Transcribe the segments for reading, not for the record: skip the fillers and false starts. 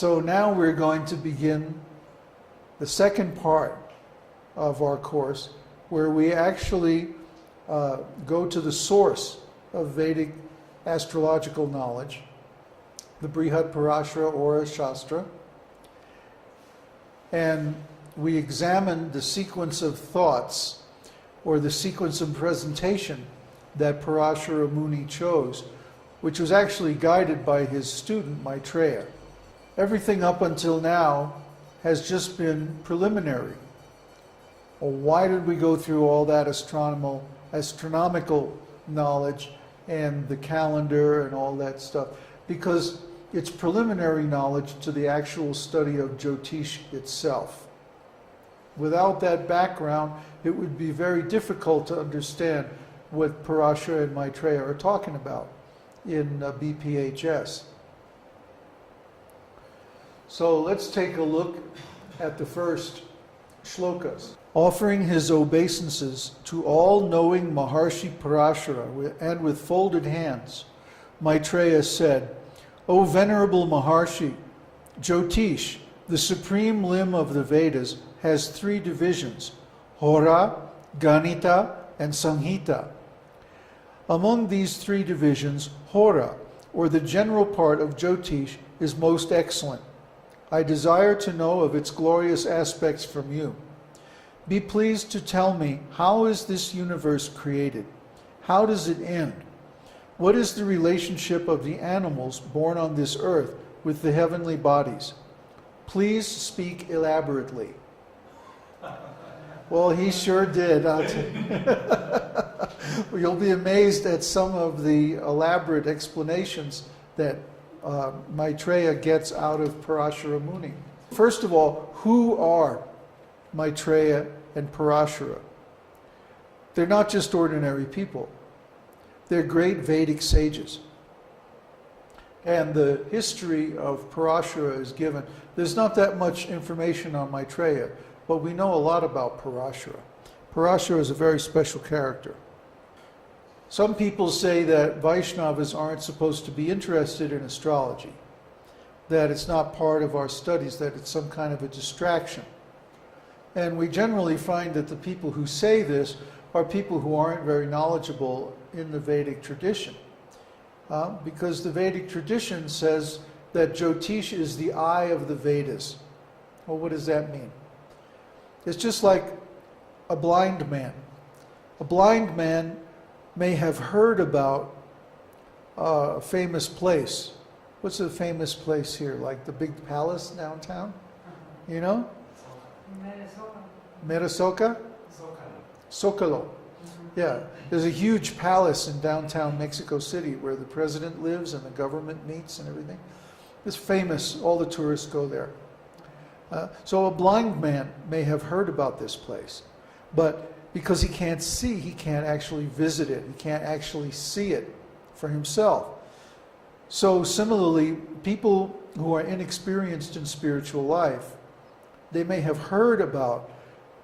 So now we're going to begin the second part of our course, where we actually go to the source of Vedic astrological knowledge, the Bṛhat, Parāṣara, Horā, Śāstra, and we examine the sequence of thoughts or the sequence of presentation that Parāṣara Muni chose, which was actually guided by his student Maitreya. Everything up until now has just been preliminary. Well, why did we go through all that astronomical knowledge and the calendar and all that stuff? Because it's preliminary knowledge to the actual study of Jyotish itself. Without that background, it would be very difficult to understand what Parāṣara and Maitreya are talking about in BPHS. So let's take a look at the first shlokas. Offering his obeisances to all-knowing Maharshi Parāṣara and with folded hands, Maitreya said, O Venerable Maharshi, Jyotish, the supreme limb of the Vedas, has three divisions, Horā, Ganita, and Samhita. Among these three divisions, Horā, or the general part of Jyotish, is most excellent. I desire to know of its glorious aspects from you. Be pleased to tell me, how is this universe created? How does it end? What is the relationship of the animals born on this earth with the heavenly bodies? Please speak elaborately. Well, he sure did. I'll tell you. You'll be amazed at some of the elaborate explanations that Maitreya gets out of Parāṣara Muni. First of all, who are Maitreya and Parāṣara? They're not just ordinary people. They're great Vedic sages. And the history of Parāṣara is given. There's not that much information on Maitreya, but we know a lot about Parāṣara. Parāṣara is a very special character. Some people say that Vaishnavas aren't supposed to be interested in astrology, that it's not part of our studies, that it's some kind of a distraction. And we generally find that the people who say this are people who aren't very knowledgeable in the Vedic tradition. Because the Vedic tradition says that Jyotish is the eye of the Vedas. Well, what does that mean? It's just like a blind man. A blind man may have heard about a famous place. What's a famous place here? Like the big palace downtown? You know? Merasoka? Zocalo. Yeah. There's a huge palace in downtown Mexico City where the president lives and the government meets and everything. It's famous. All the tourists go there. So a blind man may have heard about this place, but because he can't see, he can't actually visit it. He can't actually see it for himself. So similarly, people who are inexperienced in spiritual life, they may have heard about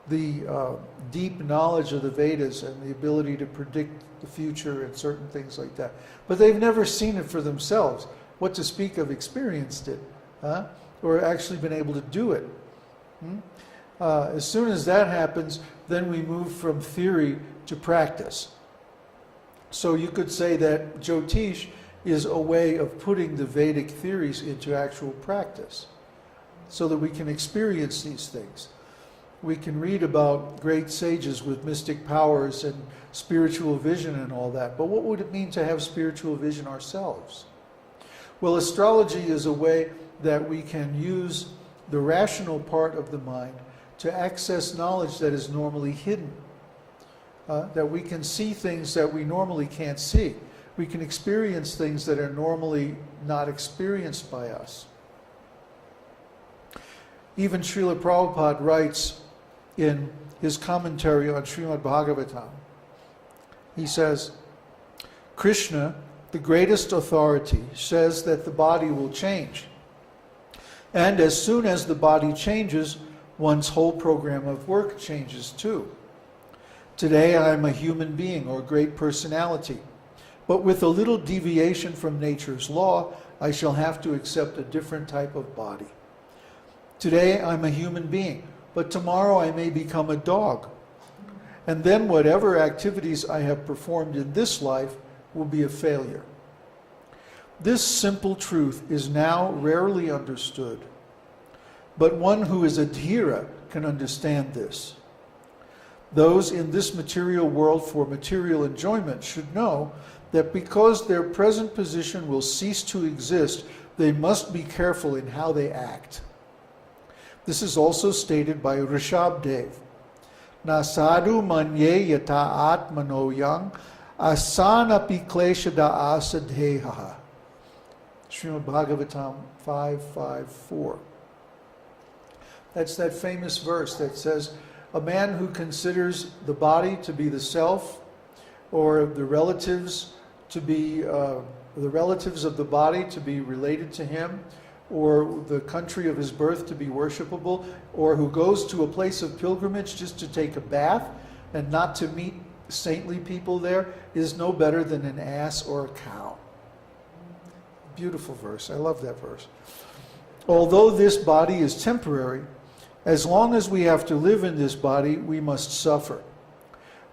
the deep knowledge of the Vedas and the ability to predict the future and certain things like that. But they've never seen it for themselves. What to speak of experienced it, or actually been able to do it. As soon as that happens, then we move from theory to practice. So you could say that Jyotish is a way of putting the Vedic theories into actual practice so that we can experience these things. We can read about great sages with mystic powers and spiritual vision and all that, but what would it mean to have spiritual vision ourselves? Well, astrology is a way that we can use the rational part of the mind to access knowledge that is normally hidden. That we can see things that we normally can't see. We can experience things that are normally not experienced by us. Even Srila Prabhupada writes in his commentary on Srimad Bhagavatam, he says, Krishna, the greatest authority, says that the body will change. And as soon as the body changes, one's whole program of work changes too. Today I am a human being or a great personality, but with a little deviation from nature's law, I shall have to accept a different type of body. Today I'm a human being, but tomorrow I may become a dog. And then whatever activities I have performed in this life will be a failure. This simple truth is now rarely understood, but one who is a dhira can understand this. Those in this material world for material enjoyment should know that because their present position will cease to exist, they must be careful in how they act. This is also stated by Rishabdev. Na sadhu manye yata atmano yang asanapi kleshada asadheha. Srimad Bhagavatam 5:5-4. That's that famous verse that says, a man who considers the body to be the self, or the relatives to be the relatives of the body to be related to him, or the country of his birth to be worshipable, or who goes to a place of pilgrimage just to take a bath and not to meet saintly people there, is no better than an ass or a cow. Beautiful verse. I love that verse. Although this body is temporary, as long as we have to live in this body, we must suffer.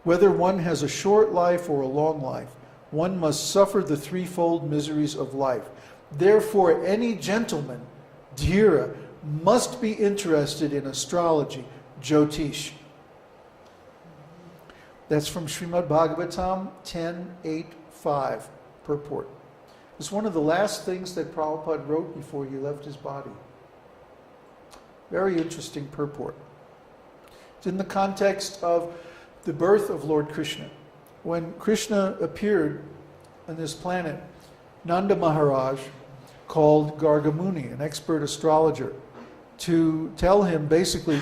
Whether one has a short life or a long life, one must suffer the threefold miseries of life. Therefore, any gentleman, dhira, must be interested in astrology, Jyotish. That's from Srimad Bhagavatam 10.8.5, purport. It's one of the last things that Prabhupada wrote before he left his body. Very interesting purport. It's in the context of the birth of Lord Krishna. When Krishna appeared on this planet, Nanda Maharaj called Gargamuni, an expert astrologer, to tell him basically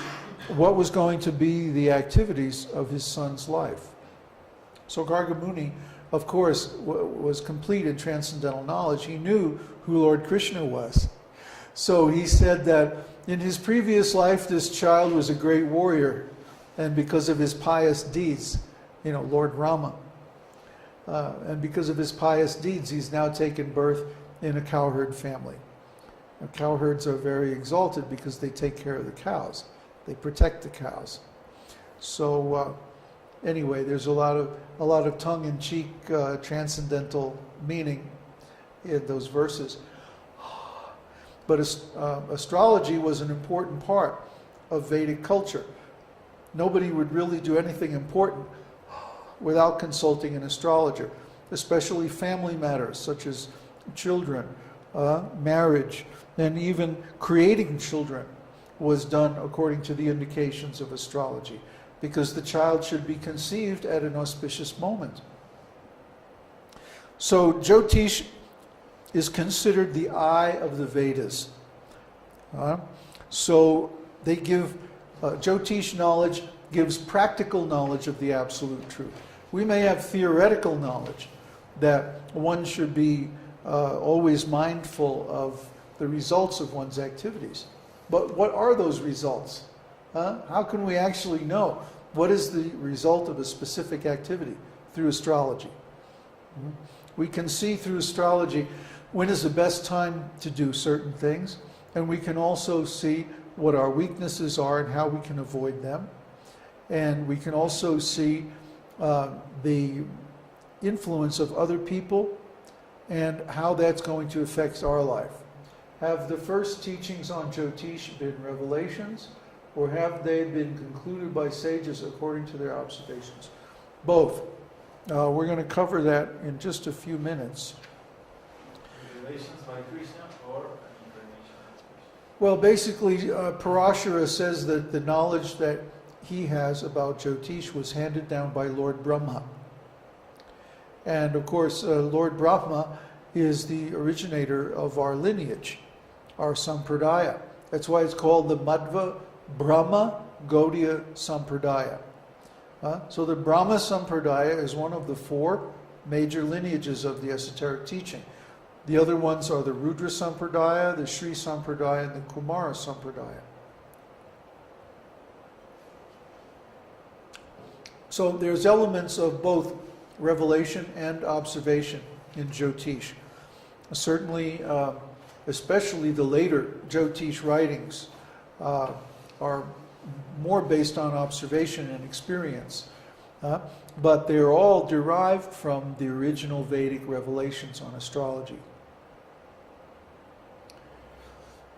what was going to be the activities of his son's life. So Gargamuni, of course, was complete in transcendental knowledge. He knew who Lord Krishna was. So he said that in his previous life, this child was a great warrior, and because of his pious deeds, Lord Rama, and because of his pious deeds, he's now taken birth in a cowherd family. Now, cowherds are very exalted because they take care of the cows. They protect the cows. So anyway, there's a lot of tongue-in-cheek transcendental meaning in those verses. But astrology was an important part of Vedic culture. Nobody would really do anything important without consulting an astrologer, especially family matters such as children, marriage, and even creating children was done according to the indications of astrology, because the child should be conceived at an auspicious moment. So Jyotish is considered the eye of the Vedas. So they give, Jyotish knowledge gives practical knowledge of the absolute truth. We may have theoretical knowledge that one should be always mindful of the results of one's activities. But what are those results? How can we actually know what is the result of a specific activity? Through astrology. We can see through astrology when is the best time to do certain things, and we can also see what our weaknesses are and how we can avoid them. And we can also see the influence of other people and how that's going to affect our life. Have the first teachings on Jyotish been revelations, or have they been concluded by sages according to their observations? Both. We're going to cover that in just a few minutes. Revelations by Krishna or incarnation of Krishna? Well, basically, Parāṣara says that the knowledge that he has about Jyotish was handed down by Lord Brahma. And of course, Lord Brahma is the originator of our lineage, our sampradaya. That's why it's called the Madhva Brahma Gaudiya Sampradaya. So the Brahma Sampradaya is one of the four major lineages of the esoteric teaching. The other ones are the Rudra Sampradaya, the Shri Sampradaya, and the Kumara Sampradaya. So there's elements of both revelation and observation in Jyotish. Certainly, especially the later Jyotish writings are more based on observation and experience. But they're all derived from the original Vedic revelations on astrology.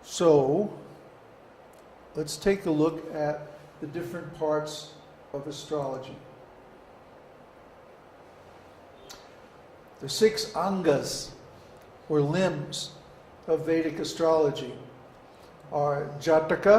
So, let's take a look at the different parts of astrology. The 6 angas, or limbs, of Vedic astrology are Jataka,